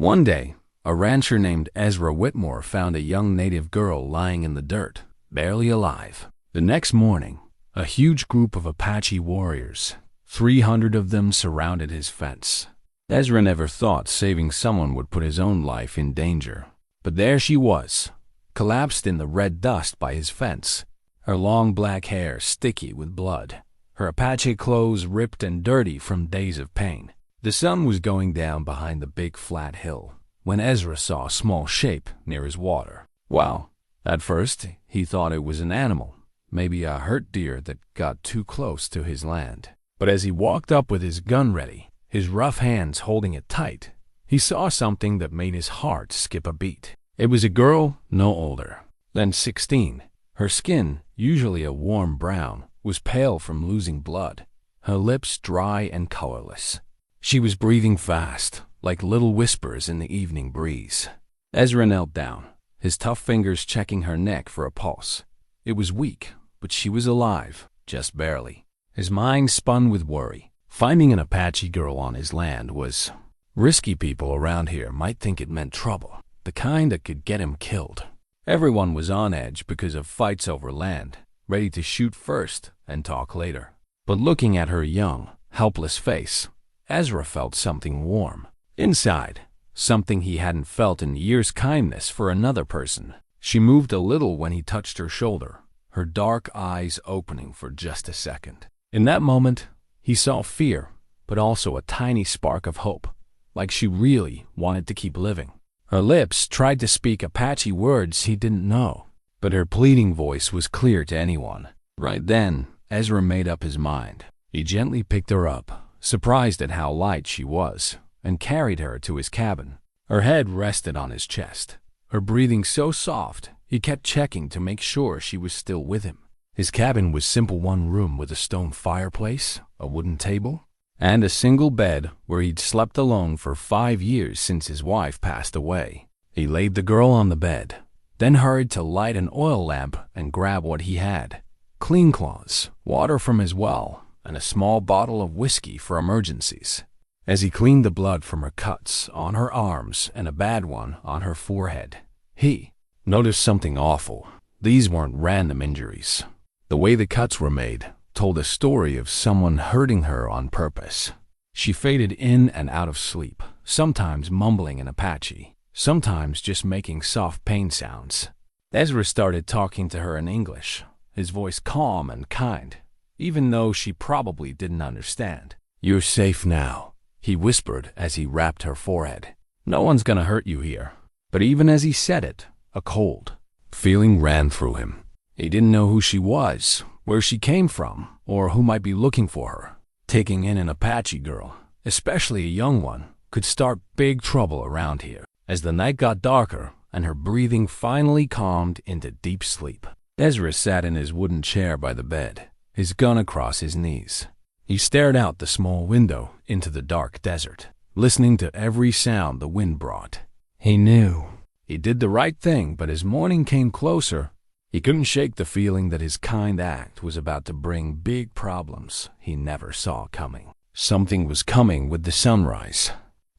One day, a rancher named Ezra Whitmore found a young native girl lying in the dirt, barely alive. The next morning, a huge group of Apache warriors, 300 of them, surrounded his fence. Ezra never thought saving someone would put his own life in danger. But there she was, collapsed in the red dust by his fence, her long black hair sticky with blood, her Apache clothes ripped and dirty from days of pain. The sun was going down behind the big flat hill when Ezra saw a small shape near his water. Well, at first he thought it was an animal, maybe a hurt deer that got too close to his land. But as he walked up with his gun ready, his rough hands holding it tight, he saw something that made his heart skip a beat. It was a girl no older than 16. Her skin, usually a warm brown, was pale from losing blood, her lips dry and colorless. She was breathing fast, like little whispers in the evening breeze. Ezra knelt down, his tough fingers checking her neck for a pulse. It was weak, but she was alive, just barely. His mind spun with worry. Finding an Apache girl on his land was risky. People around here might think it meant trouble, the kind that could get him killed. Everyone was on edge because of fights over land, ready to shoot first and talk later. But looking at her young, helpless face, Ezra felt something warm. Inside, something he hadn't felt in years: kindness for another person. She moved a little when he touched her shoulder, her dark eyes opening for just a second. In that moment, he saw fear, but also a tiny spark of hope, like she really wanted to keep living. Her lips tried to speak Apache words he didn't know, but her pleading voice was clear to anyone. Right then, Ezra made up his mind. He gently picked her up, surprised at how light she was, and carried her to his cabin. Her head rested on his chest, her breathing so soft he kept checking to make sure she was still with him. His cabin was simple: one room with a stone fireplace, a wooden table, and a single bed where he'd slept alone for 5 years since his wife passed away. He laid the girl on the bed, then hurried to light an oil lamp and grab what he had: clean cloths, water from his well, and a small bottle of whiskey for emergencies. As he cleaned the blood from her cuts on her arms and a bad one on her forehead, he noticed something awful. These weren't random injuries. The way the cuts were made told a story of someone hurting her on purpose. She faded in and out of sleep, sometimes mumbling in Apache, sometimes just making soft pain sounds. Ezra started talking to her in English, his voice calm and kind, even though she probably didn't understand. "You're safe now," he whispered as he wrapped her forehead. "No one's gonna hurt you here." But even as he said it, a cold feeling ran through him. He didn't know who she was, where she came from, or who might be looking for her. Taking in an Apache girl, especially a young one, could start big trouble around here. As the night got darker and her breathing finally calmed into deep sleep, Ezra sat in his wooden chair by the bed, his gun across his knees. He stared out the small window into the dark desert, listening to every sound the wind brought. He knew he did the right thing, but as morning came closer, he couldn't shake the feeling that his kind act was about to bring big problems he never saw coming. Something was coming with the sunrise,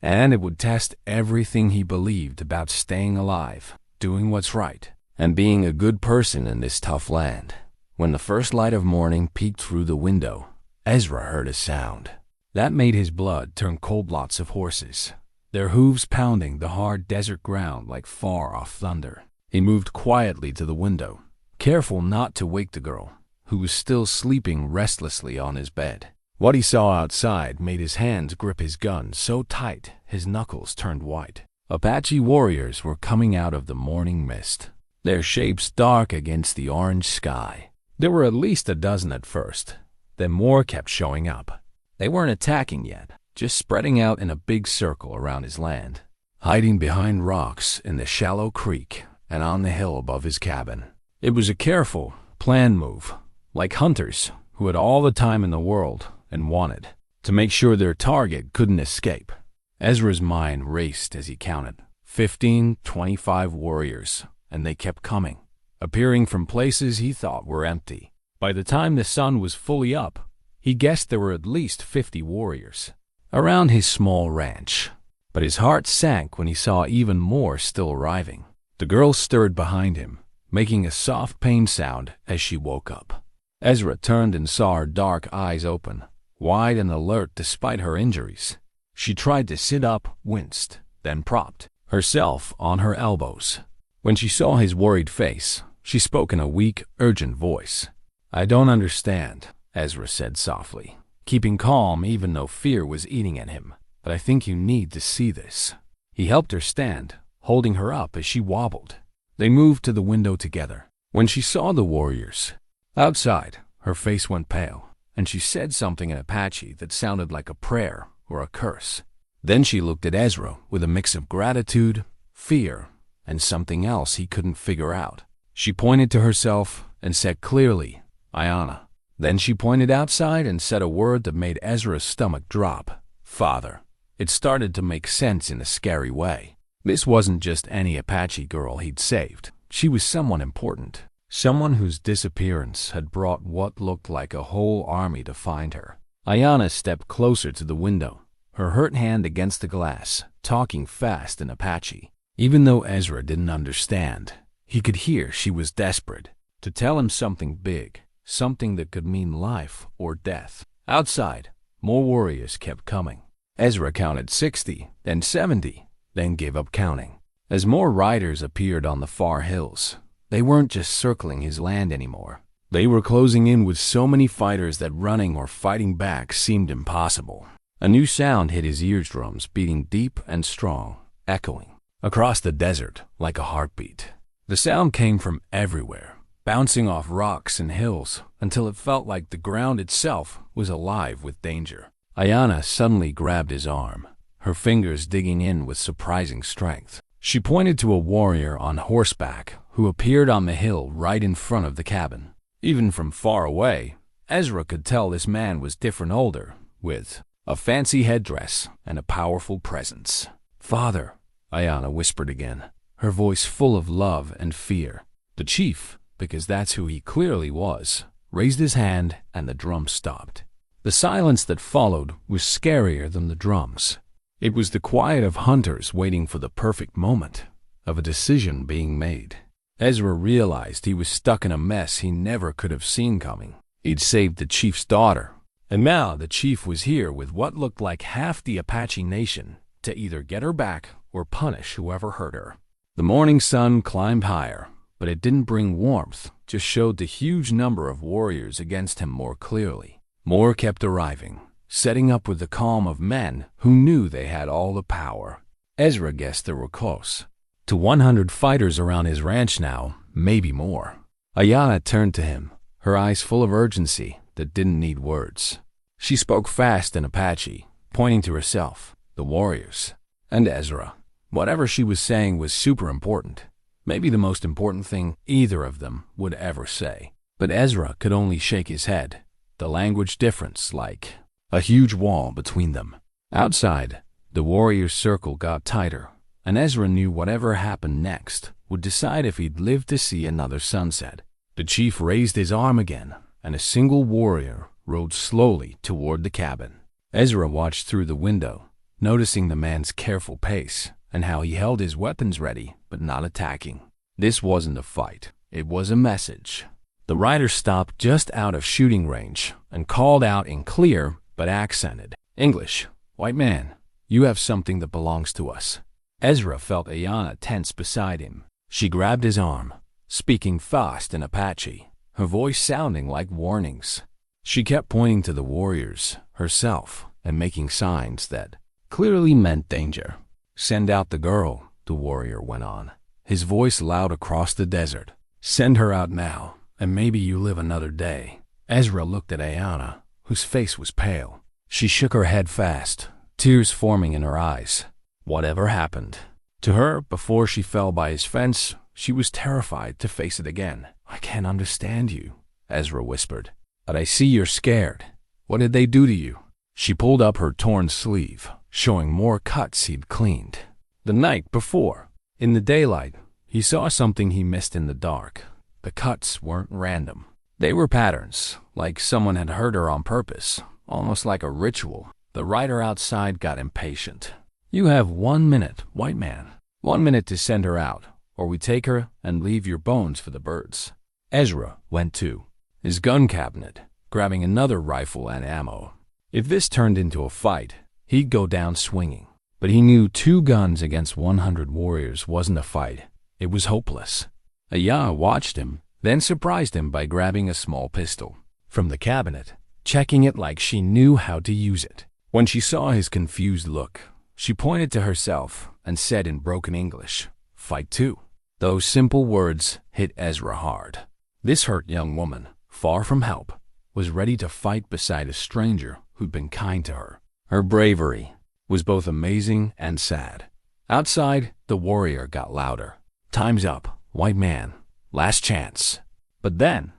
and it would test everything he believed about staying alive, doing what's right, and being a good person in this tough land. When the first light of morning peeked through the window, Ezra heard a sound that made his blood turn cold. Lots of horses, their hooves pounding the hard desert ground like far-off thunder. He moved quietly to the window, careful not to wake the girl, who was still sleeping restlessly on his bed. What he saw outside made his hands grip his gun so tight his knuckles turned white. Apache warriors were coming out of the morning mist, their shapes dark against the orange sky. There were at least a dozen at first, then more kept showing up. They weren't attacking yet, just spreading out in a big circle around his land, hiding behind rocks in the shallow creek and on the hill above his cabin. It was a careful, planned move, like hunters who had all the time in the world and wanted to make sure their target couldn't escape. Ezra's mind raced as he counted 15, 25 warriors, and they kept coming, appearing from places he thought were empty. By the time the sun was fully up, he guessed there were at least 50 warriors. Around his small ranch, but his heart sank when he saw even more still arriving. The girl stirred behind him, making a soft pain sound as she woke up. Ezra turned and saw her dark eyes open, wide and alert despite her injuries. She tried to sit up, winced, then propped herself on her elbows. When she saw his worried face, she spoke in a weak, urgent voice. "I don't understand," Ezra said softly, keeping calm even though fear was eating at him. "But I think you need to see this." He helped her stand, holding her up as she wobbled. They moved to the window together. When she saw the warriors outside, her face went pale, and she said something in Apache that sounded like a prayer or a curse. Then she looked at Ezra with a mix of gratitude, fear, and something else he couldn't figure out. She pointed to herself and said clearly, "Ayanna." Then she pointed outside and said a word that made Ezra's stomach drop. "Father." It started to make sense in a scary way. This wasn't just any Apache girl he'd saved. She was someone important, someone whose disappearance had brought what looked like a whole army to find her. Ayanna stepped closer to the window, her hurt hand against the glass, talking fast in Apache. Even though Ezra didn't understand, he could hear she was desperate to tell him something big, something that could mean life or death. Outside, more warriors kept coming. Ezra counted 60, then 70, then gave up counting. As more riders appeared on the far hills, they weren't just circling his land anymore. They were closing in with so many fighters that running or fighting back seemed impossible. A new sound hit his eardrums, beating deep and strong, echoing across the desert like a heartbeat. The sound came from everywhere, bouncing off rocks and hills until it felt like the ground itself was alive with danger. Ayanna suddenly grabbed his arm, her fingers digging in with surprising strength. She pointed to a warrior on horseback who appeared on the hill right in front of the cabin. Even from far away, Ezra could tell this man was different, older, with a fancy headdress and a powerful presence. "Father," Ayanna whispered again, her voice full of love and fear. The chief, because that's who he clearly was, raised his hand and the drum stopped. The silence that followed was scarier than the drums. It was the quiet of hunters waiting for the perfect moment, of a decision being made. Ezra realized he was stuck in a mess he never could have seen coming. He'd saved the chief's daughter, and now the chief was here with what looked like half the Apache nation to either get her back or punish whoever hurt her. The morning sun climbed higher, but it didn't bring warmth, just showed the huge number of warriors against him more clearly. More kept arriving, setting up with the calm of men who knew they had all the power. Ezra guessed there were close to 100 fighters around his ranch now, maybe more. Ayanna turned to him, her eyes full of urgency that didn't need words. She spoke fast in Apache, pointing to herself, the warriors, and Ezra. Whatever she was saying was super important, maybe the most important thing either of them would ever say. But Ezra could only shake his head, the language difference like a huge wall between them. Outside, the warriors' circle got tighter, and Ezra knew whatever happened next would decide if he'd live to see another sunset. The chief raised his arm again, and a single warrior rode slowly toward the cabin. Ezra watched through the window, noticing the man's careful pace and how he held his weapons ready but not attacking. This wasn't a fight, it was a message. The rider stopped just out of shooting range and called out in clear but accented English, "White man, you have something that belongs to us." Ezra felt Ayanna tense beside him. She grabbed his arm, speaking fast in Apache, her voice sounding like warnings. She kept pointing to the warriors herself and making signs that clearly meant danger. "Send out the girl," the warrior went on, his voice loud across the desert. "Send her out now, and maybe you live another day." Ezra looked at Ayanna, whose face was pale. She shook her head fast, tears forming in her eyes. Whatever happened to her before she fell by his fence, she was terrified to face it again. "I can't understand you," Ezra whispered. "But I see you're scared. What did they do to you?" She pulled up her torn sleeve, showing more cuts he'd cleaned. The night before, in the daylight, he saw something he missed in the dark. The cuts weren't random. They were patterns, like someone had hurt her on purpose, almost like a ritual. The rider outside got impatient. You have 1 minute, white man. 1 minute to send her out, or we take her and leave your bones for the birds. Ezra went to his gun cabinet, grabbing another rifle and ammo. If this turned into a fight, he'd go down swinging. But he knew 2 guns against 100 warriors wasn't a fight. It was hopeless. Ayana watched him, then surprised him by grabbing a small pistol from the cabinet, checking it like she knew how to use it. When she saw his confused look, she pointed to herself and said in broken English, "Fight too." Those simple words hit Ezra hard. This hurt young woman, far from help, was ready to fight beside a stranger who'd been kind to her. Her bravery was both amazing and sad. Outside, the warrior got louder. "Time's up, white man. Last chance." But then,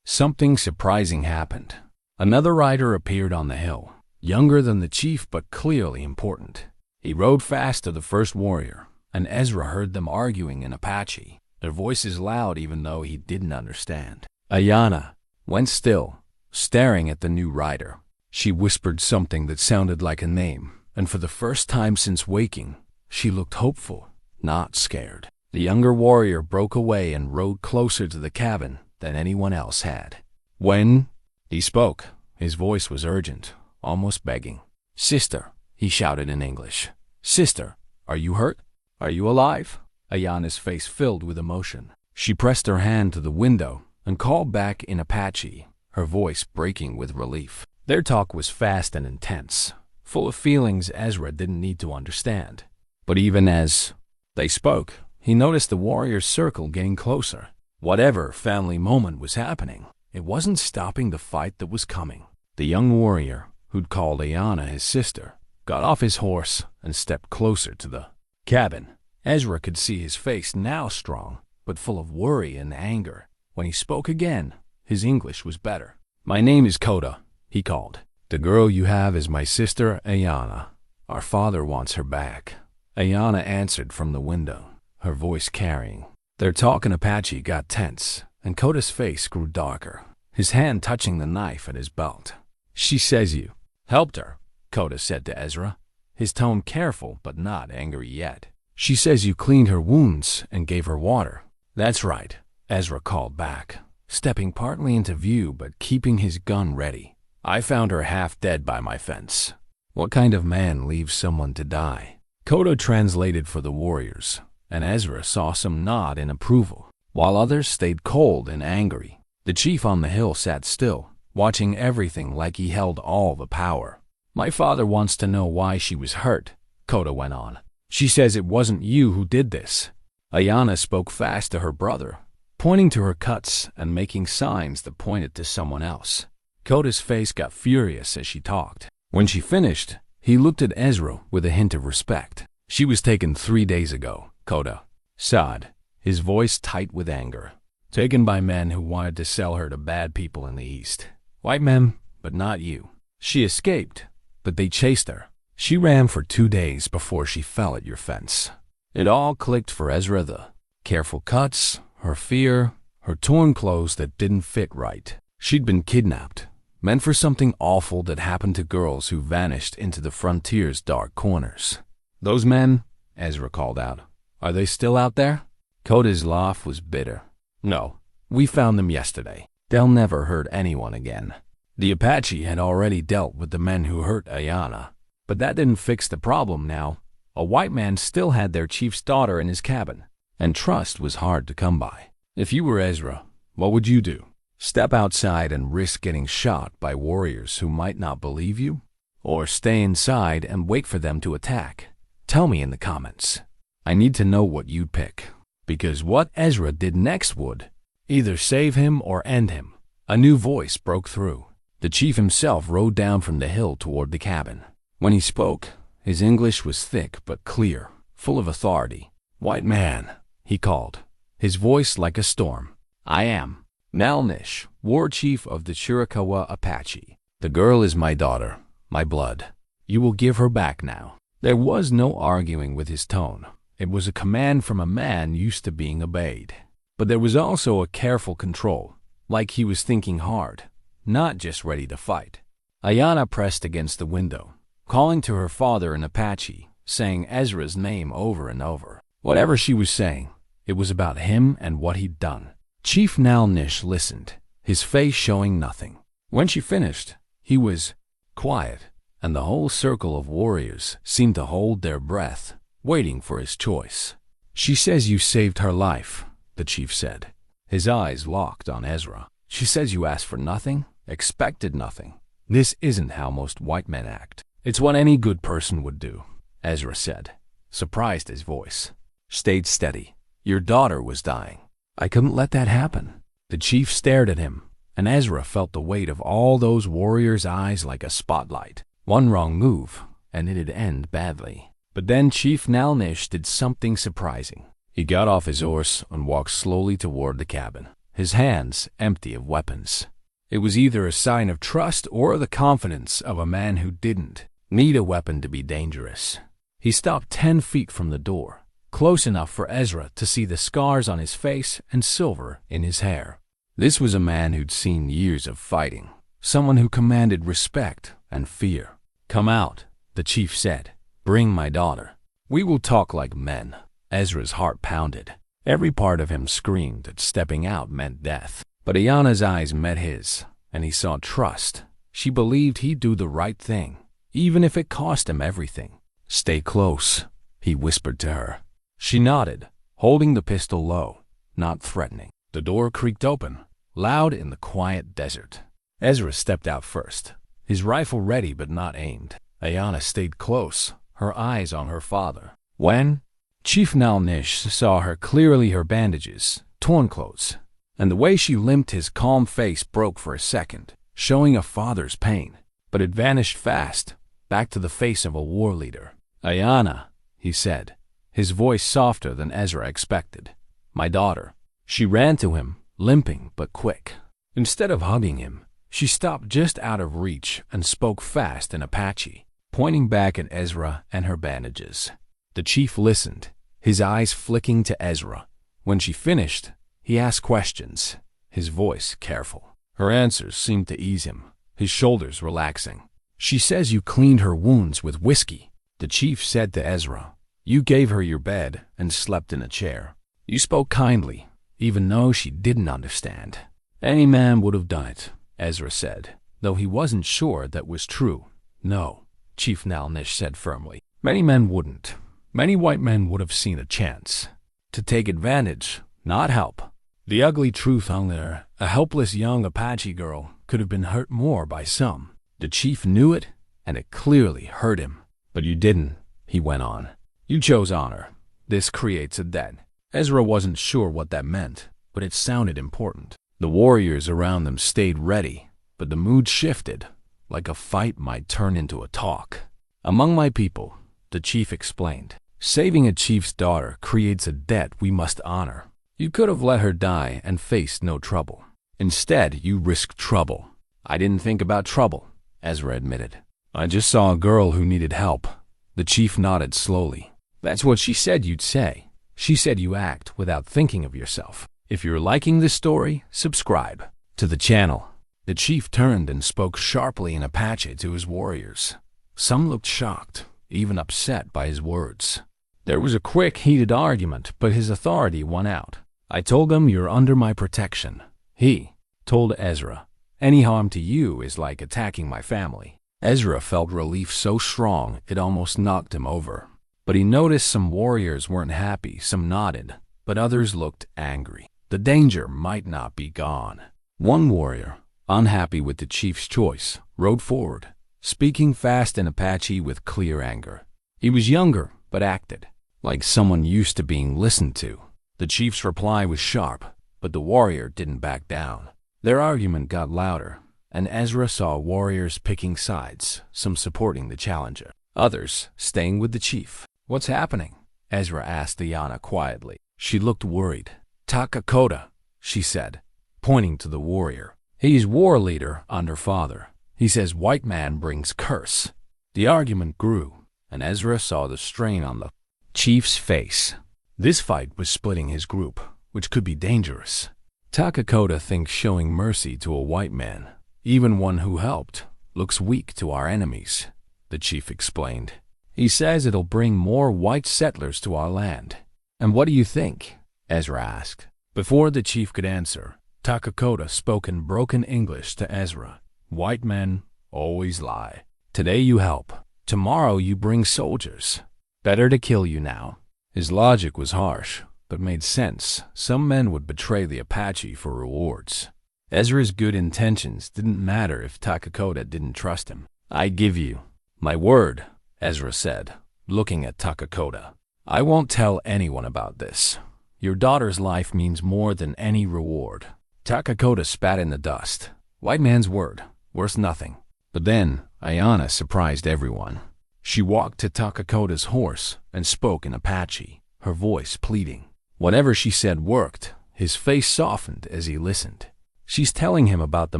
something surprising happened. Another rider appeared on the hill, younger than the chief but clearly important. He rode fast to the first warrior, and Ezra heard them arguing in Apache, their voices loud even though he didn't understand. Ayana went still, staring at the new rider. She whispered something that sounded like a name, and for the first time since waking, she looked hopeful, not scared. The younger warrior broke away and rode closer to the cabin than anyone else had. When he spoke, his voice was urgent, almost begging. "Sister," he shouted in English. "Sister, are you hurt? Are you alive?" Ayana's face filled with emotion. She pressed her hand to the window and called back in Apache, her voice breaking with relief. Their talk was fast and intense, full of feelings Ezra didn't need to understand. But even as they spoke, he noticed the warrior's circle getting closer. Whatever family moment was happening, it wasn't stopping the fight that was coming. The young warrior, who'd called Ayana his sister, got off his horse and stepped closer to the cabin. Ezra could see his face now strong, but full of worry and anger. When he spoke again, his English was better. "My name is Koda," he called. "The girl you have is my sister Ayana. Our father wants her back." Ayana answered from the window, her voice carrying. Their talk in Apache got tense, and Koda's face grew darker, his hand touching the knife at his belt. "She says you helped her," Koda said to Ezra, his tone careful but not angry yet. "She says you cleaned her wounds and gave her water." "That's right," Ezra called back, stepping partly into view but keeping his gun ready. "I found her half dead by my fence." "What kind of man leaves someone to die?" Koda translated for the warriors, and Ezra saw some nod in approval, while others stayed cold and angry. The chief on the hill sat still, watching everything like he held all the power. "My father wants to know why she was hurt," Koda went on. "She says it wasn't you who did this." Ayana spoke fast to her brother, pointing to her cuts and making signs that pointed to someone else. Koda's face got furious as she talked. When she finished, he looked at Ezra with a hint of respect. "She was taken 3 days ago," Koda sighed, his voice tight with anger. "Taken by men who wanted to sell her to bad people in the East. White men, but not you. She escaped, but they chased her. She ran for 2 days before she fell at your fence." It all clicked for Ezra: the careful cuts, her fear, her torn clothes that didn't fit right. She'd been kidnapped, meant for something awful that happened to girls who vanished into the frontier's dark corners. "Those men," Ezra called out, "are they still out there?" Koda's laugh was bitter. "No, we found them yesterday. They'll never hurt anyone again." The Apache had already dealt with the men who hurt Ayana, but that didn't fix the problem now. A white man still had their chief's daughter in his cabin, and trust was hard to come by. If you were Ezra, what would you do? Step outside and risk getting shot by warriors who might not believe you? Or stay inside and wait for them to attack? Tell me in the comments. I need to know what you'd pick, because what Ezra did next would either save him or end him. A new voice broke through. The chief himself rode down from the hill toward the cabin. When he spoke, his English was thick but clear, full of authority. "White man," he called, his voice like a storm. "I am Malnish, war chief of the Chiricahua Apache. The girl is my daughter, my blood. You will give her back now." There was no arguing with his tone. It was a command from a man used to being obeyed. But there was also a careful control, like he was thinking hard, not just ready to fight. Ayana pressed against the window, calling to her father in Apache, saying Ezra's name over and over. Whatever she was saying, it was about him and what he'd done. Chief Nalnish listened, his face showing nothing. When she finished, he was quiet, and the whole circle of warriors seemed to hold their breath, waiting for his choice. "She says you saved her life," the chief said. His eyes locked on Ezra. "She says you asked for nothing, expected nothing. This isn't how most white men act. It's what any good person would do," Ezra said, surprised his voice stayed steady. "Your daughter was dying. I couldn't let that happen." The chief stared at him, and Ezra felt the weight of all those warriors' eyes like a spotlight. One wrong move, and it'd end badly. But then Chief Nalnish did something surprising. He got off his horse and walked slowly toward the cabin, his hands empty of weapons. It was either a sign of trust or the confidence of a man who didn't need a weapon to be dangerous. He stopped 10 feet from the door, close enough for Ezra to see the scars on his face and silver in his hair. This was a man who'd seen years of fighting, someone who commanded respect and fear. "Come out," the chief said. "Bring my daughter. We will talk like men." Ezra's heart pounded. Every part of him screamed that stepping out meant death. But Ayana's eyes met his, and he saw trust. She believed he'd do the right thing, even if it cost him everything. "Stay close," he whispered to her. She nodded, holding the pistol low, not threatening. The door creaked open, loud in the quiet desert. Ezra stepped out first, his rifle ready but not aimed. Ayana stayed close, her eyes on her father. When Chief Nalnish saw her clearly, her bandages, torn clothes, and the way she limped, his calm face broke for a second, showing a father's pain. But it vanished fast, back to the face of a war leader. "Ayana," he said, his voice softer than Ezra expected. "My daughter." She ran to him, limping but quick. Instead of hugging him, she stopped just out of reach and spoke fast in Apache, pointing back at Ezra and her bandages. The chief listened, his eyes flicking to Ezra. When she finished, he asked questions, his voice careful. Her answers seemed to ease him, his shoulders relaxing. "She says you cleaned her wounds with whiskey," the chief said to Ezra. "You gave her your bed and slept in a chair. You spoke kindly, even though she didn't understand." "Any man would have done it," Ezra said, though he wasn't sure that was true. "No," Chief Nalnish said firmly. "Many men wouldn't. Many white men would have seen a chance to take advantage, not help." The ugly truth hung there. A helpless young Apache girl could have been hurt more by some. The chief knew it, and it clearly hurt him. "But you didn't," he went on. "You chose honor. This creates a debt." Ezra wasn't sure what that meant, but it sounded important. The warriors around them stayed ready, but the mood shifted, like a fight might turn into a talk. "Among my people," the chief explained, "saving a chief's daughter creates a debt we must honor. You could have let her die and faced no trouble. Instead, you risked trouble." "I didn't think about trouble," Ezra admitted. "I just saw a girl who needed help." The chief nodded slowly. "That's what she said you'd say. She said you act without thinking of yourself." If you're liking this story, subscribe to the channel. The chief turned and spoke sharply in Apache to his warriors. Some looked shocked, even upset by his words. There was a quick, heated argument, but his authority won out. "I told them you're under my protection." He told Ezra, "Any harm to you is like attacking my family." Ezra felt relief so strong it almost knocked him over. But he noticed some warriors weren't happy, some nodded, but others looked angry. The danger might not be gone. One warrior, unhappy with the chief's choice, rode forward, speaking fast in Apache with clear anger. He was younger, but acted like someone used to being listened to. The chief's reply was sharp, but the warrior didn't back down. Their argument got louder, and Ezra saw warriors picking sides, some supporting the challenger, others staying with the chief. "What's happening?" Ezra asked Ayana quietly. She looked worried. "Takakota," she said, pointing to the warrior. "He's war leader under father. He says white man brings curse." The argument grew, and Ezra saw the strain on the chief's face. This fight was splitting his group, which could be dangerous. "Takakota thinks showing mercy to a white man, even one who helped, looks weak to our enemies," the chief explained. He says it'll bring more white settlers to our land. And what do you think? Ezra asked. Before the chief could answer, Takakota spoke in broken English to Ezra. White men always lie. Today you help. Tomorrow you bring soldiers. Better to kill you now. His logic was harsh, but made sense. Some men would betray the Apache for rewards. Ezra's good intentions didn't matter if Takakota didn't trust him. I give you my word, Ezra said, looking at Takakota. I won't tell anyone about this. Your daughter's life means more than any reward. Takakota spat in the dust. White man's word, worth nothing. But then, Ayana surprised everyone. She walked to Takakota's horse and spoke in Apache, her voice pleading. Whatever she said worked. His face softened as he listened. She's telling him about the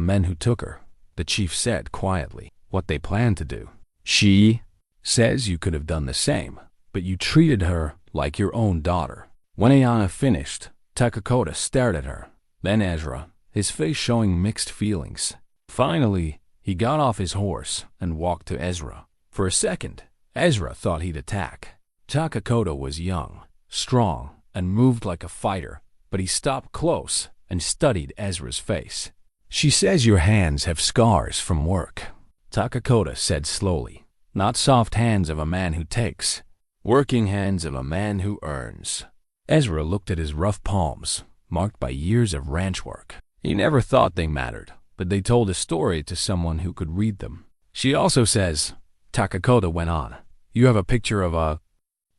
men who took her, the chief said quietly, what they planned to do. She says you could have done the same, but you treated her like your own daughter. When Ayana finished, Takakota stared at her, then Ezra, his face showing mixed feelings. Finally, he got off his horse and walked to Ezra. For a second, Ezra thought he'd attack. Takakota was young, strong, and moved like a fighter, but he stopped close and studied Ezra's face. She says your hands have scars from work, Takakota said slowly. Not soft hands of a man who takes, working hands of a man who earns. Ezra looked at his rough palms, marked by years of ranch work. He never thought they mattered, but they told a story to someone who could read them. She also says, Takakota went on, you have a picture of a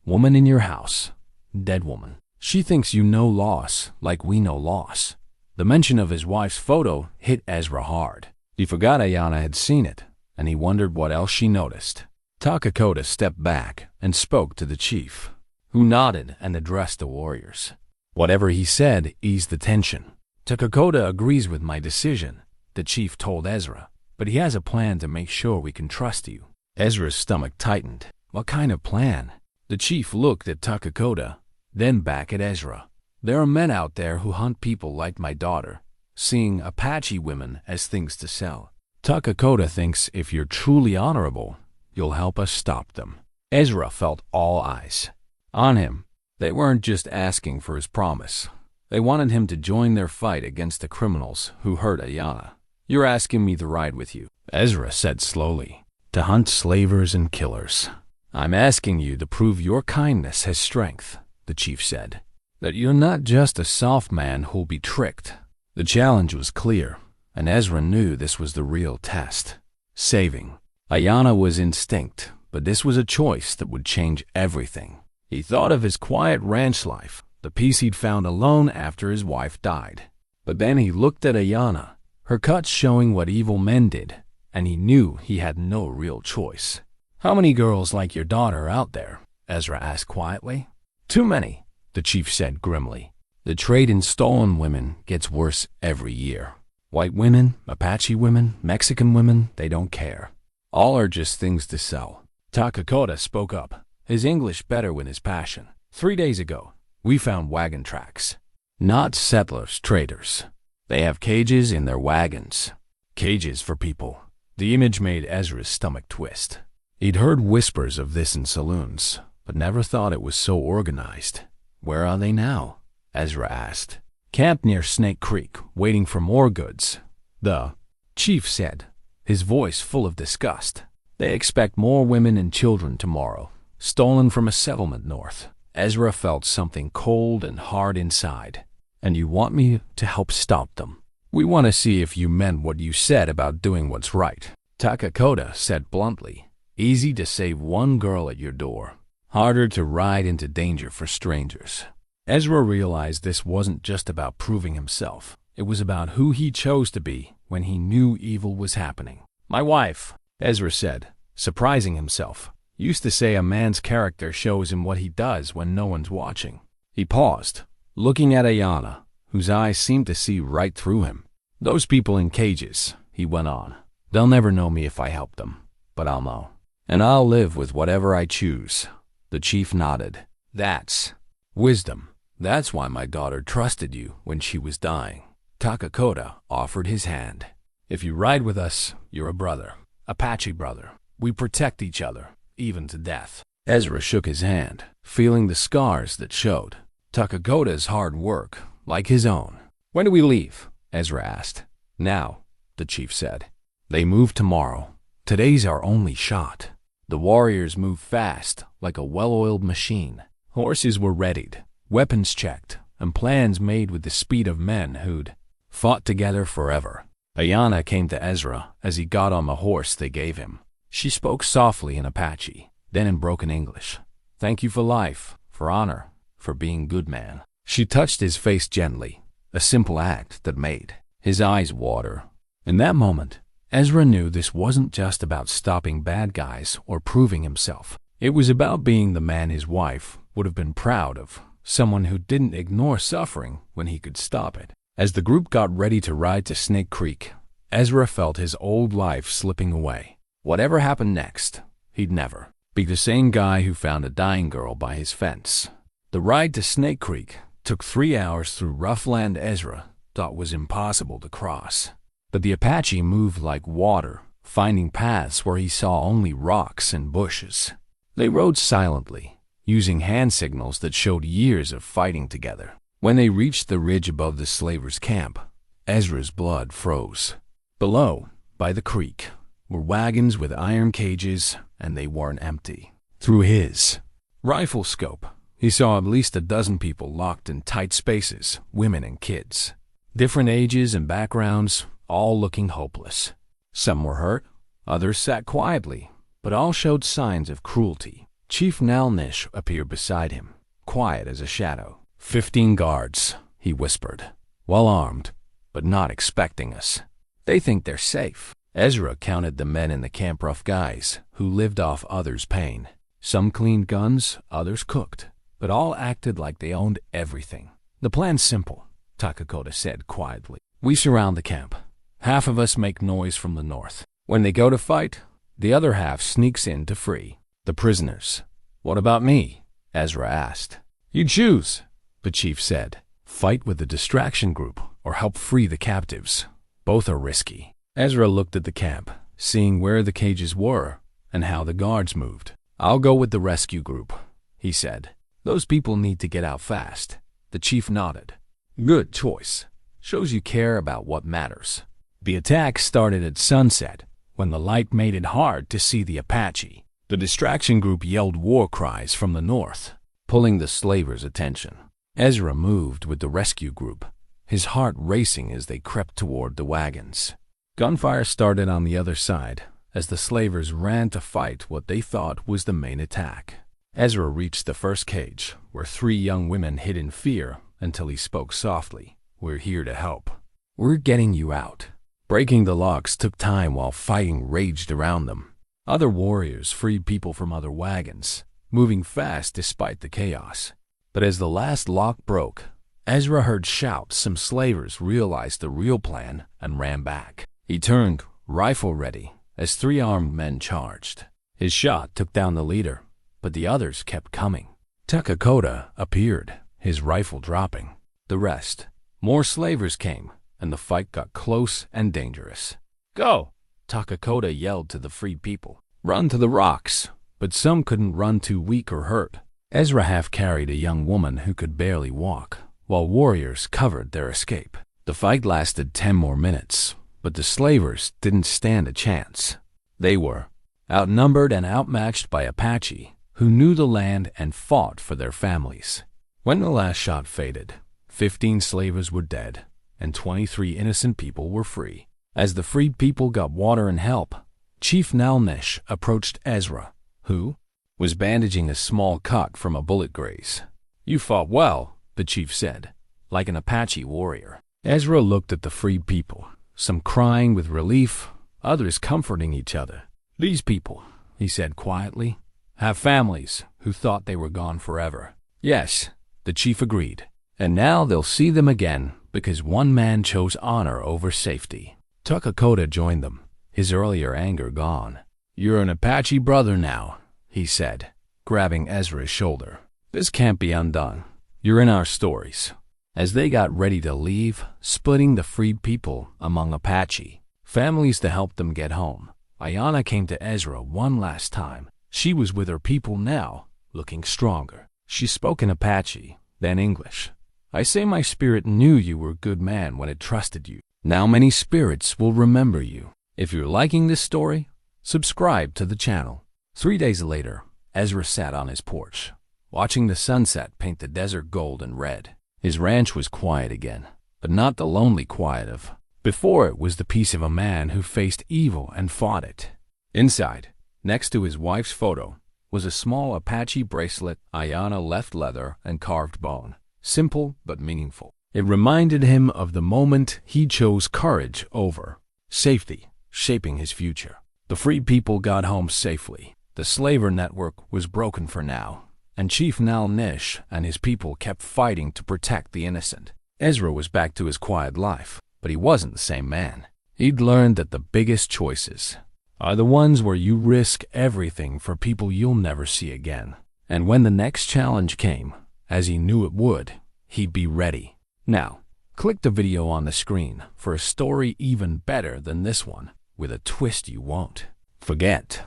woman in your house, dead woman. She thinks you know loss like we know loss. The mention of his wife's photo hit Ezra hard. He forgot Ayana had seen it, and he wondered what else she noticed. Takakota stepped back and spoke to the chief, who nodded and addressed the warriors. Whatever he said eased the tension. Takakota agrees with my decision, the chief told Ezra, but he has a plan to make sure we can trust you. Ezra's stomach tightened. What kind of plan? The chief looked at Takakota, then back at Ezra. There are men out there who hunt people like my daughter, seeing Apache women as things to sell. Takakota thinks if you're truly honorable, you'll help us stop them. Ezra felt all eyes on him. They weren't just asking for his promise. They wanted him to join their fight against the criminals who hurt Ayana. You're asking me to ride with you, Ezra said slowly, to hunt slavers and killers. I'm asking you to prove your kindness has strength, the chief said. That you're not just a soft man who'll be tricked. The challenge was clear, and Ezra knew this was the real test. Saving Ayana was instinct, but this was a choice that would change everything. He thought of his quiet ranch life, the peace he'd found alone after his wife died. But then he looked at Ayana, her cuts showing what evil men did, and he knew he had no real choice. How many girls like your daughter are out there? Ezra asked quietly. Too many, the chief said grimly. The trade in stolen women gets worse every year. White women, Apache women, Mexican women, they don't care. All are just things to sell. Takakota spoke up, his English better with his passion. 3 days ago, we found wagon tracks. Not settlers, traders. They have cages in their wagons. Cages for people. The image made Ezra's stomach twist. He'd heard whispers of this in saloons, but never thought it was so organized. Where are they now? Ezra asked. Camped near Snake Creek, waiting for more goods. The chief said, his voice full of disgust. They expect more women and children tomorrow, stolen from a settlement north. Ezra felt something cold and hard inside. And you want me to help stop them? We want to see if you meant what you said about doing what's right. Takakota said bluntly. Easy to save one girl at your door. Harder to ride into danger for strangers. Ezra realized this wasn't just about proving himself. It was about who he chose to be when he knew evil was happening. My wife, Ezra said, surprising himself, used to say a man's character shows in what he does when no one's watching. He paused, looking at Ayana, whose eyes seemed to see right through him. Those people in cages, he went on. They'll never know me if I help them, but I'll know. And I'll live with whatever I choose. The chief nodded. That's wisdom. That's why my daughter trusted you when she was dying. Takakota offered his hand. If you ride with us, you're a brother. Apache brother. We protect each other, even to death. Ezra shook his hand, feeling the scars that showed. Takakota's hard work, like his own. "When do we leave?" Ezra asked. "Now," the chief said. "They move tomorrow. Today's our only shot." The warriors moved fast, like a well-oiled machine. Horses were readied, weapons checked, and plans made with the speed of men who'd fought together forever. Ayana came to Ezra as he got on the horse they gave him. She spoke softly in Apache, then in broken English. "Thank you for life, for honor, for being good man." She touched his face gently, a simple act that made his eyes water. In that moment, Ezra knew this wasn't just about stopping bad guys or proving himself. It was about being the man his wife would have been proud of, someone who didn't ignore suffering when he could stop it. As the group got ready to ride to Snake Creek, Ezra felt his old life slipping away. Whatever happened next, he'd never be the same guy who found a dying girl by his fence. The ride to Snake Creek took 3 hours through rough land Ezra thought was impossible to cross. But the Apache moved like water, finding paths where he saw only rocks and bushes. They rode silently, using hand signals that showed years of fighting together. When they reached the ridge above the slavers' camp, Ezra's blood froze. Below, by the creek, were wagons with iron cages, and they weren't empty. Through his rifle scope, he saw at least a dozen people locked in tight spaces, women and kids. Different ages and backgrounds, all looking hopeless. Some were hurt, others sat quietly, but all showed signs of cruelty. Chief Nalnish appeared beside him, quiet as a shadow. 15 guards, he whispered, well armed, but not expecting us. They think they're safe. Ezra counted the men in the camp, rough guys who lived off others' pain. Some cleaned guns, others cooked, but all acted like they owned everything. "The plan's simple," Takakota said quietly. "We surround the camp. Half of us make noise from the north. When they go to fight, the other half sneaks in to free the prisoners." "What about me?" Ezra asked. "You choose," the chief said. "Fight with the distraction group or help free the captives. Both are risky." Ezra looked at the camp, seeing where the cages were and how the guards moved. "I'll go with the rescue group," he said. "Those people need to get out fast." The chief nodded. "Good choice. Shows you care about what matters." The attack started at sunset, when the light made it hard to see the Apache. The distraction group yelled war cries from the north, pulling the slavers' attention. Ezra moved with the rescue group, his heart racing as they crept toward the wagons. Gunfire started on the other side, as the slavers ran to fight what they thought was the main attack. Ezra reached the first cage, where 3 young women hid in fear until he spoke softly. "We're here to help. We're getting you out." Breaking the locks took time while fighting raged around them. Other warriors freed people from other wagons, moving fast despite the chaos. But as the last lock broke, Ezra heard shouts. Some slavers realized the real plan and ran back. He turned, rifle ready, as 3 armed men charged. His shot took down the leader, but the others kept coming. Takakota appeared, his rifle dropping. The rest. More slavers came, and the fight got close and dangerous. "Go!" Takakota yelled to the freed people. "Run to the rocks!" But some couldn't run, too weak or hurt. Ezra half-carried a young woman who could barely walk, while warriors covered their escape. The fight lasted 10 more minutes, but the slavers didn't stand a chance. They were outnumbered and outmatched by Apache, who knew the land and fought for their families. When the last shot faded, 15 slavers were dead, and 23 innocent people were free. As the freed people got water and help, Chief Nalnish approached Ezra, who was bandaging a small cut from a bullet graze. "You fought well," the chief said, like an Apache warrior. Ezra looked at the freed people, some crying with relief, others comforting each other. "These people," he said quietly, "have families who thought they were gone forever." "Yes," the chief agreed. "And now they'll see them again because one man chose honor over safety." Takakota joined them, his earlier anger gone. "You're an Apache brother now," he said, grabbing Ezra's shoulder. "This can't be undone. You're in our stories." As they got ready to leave, splitting the freed people among Apache families to help them get home, Ayana came to Ezra one last time. She was with her people now, looking stronger. She spoke in Apache, then English. I say my spirit knew you were a good man when it trusted you. Now many spirits will remember you. If you're liking this story, subscribe to the channel. 3 days later, Ezra sat on his porch, watching the sunset paint the desert gold and red. His ranch was quiet again, but not the lonely quiet of before. It was the peace of a man who faced evil and fought it. Inside, next to his wife's photo, was a small Apache bracelet, Ayana left leather and carved bone. Simple but meaningful. It reminded him of the moment he chose courage over safety, shaping his future. The free people got home safely. The slaver network was broken for now, and Chief Nal Nish and his people kept fighting to protect the innocent. Ezra was back to his quiet life, but he wasn't the same man. He'd learned that the biggest choices are the ones where you risk everything for people you'll never see again. And when the next challenge came, as he knew it would, he'd be ready. Now, click the video on the screen for a story even better than this one, with a twist you won't forget.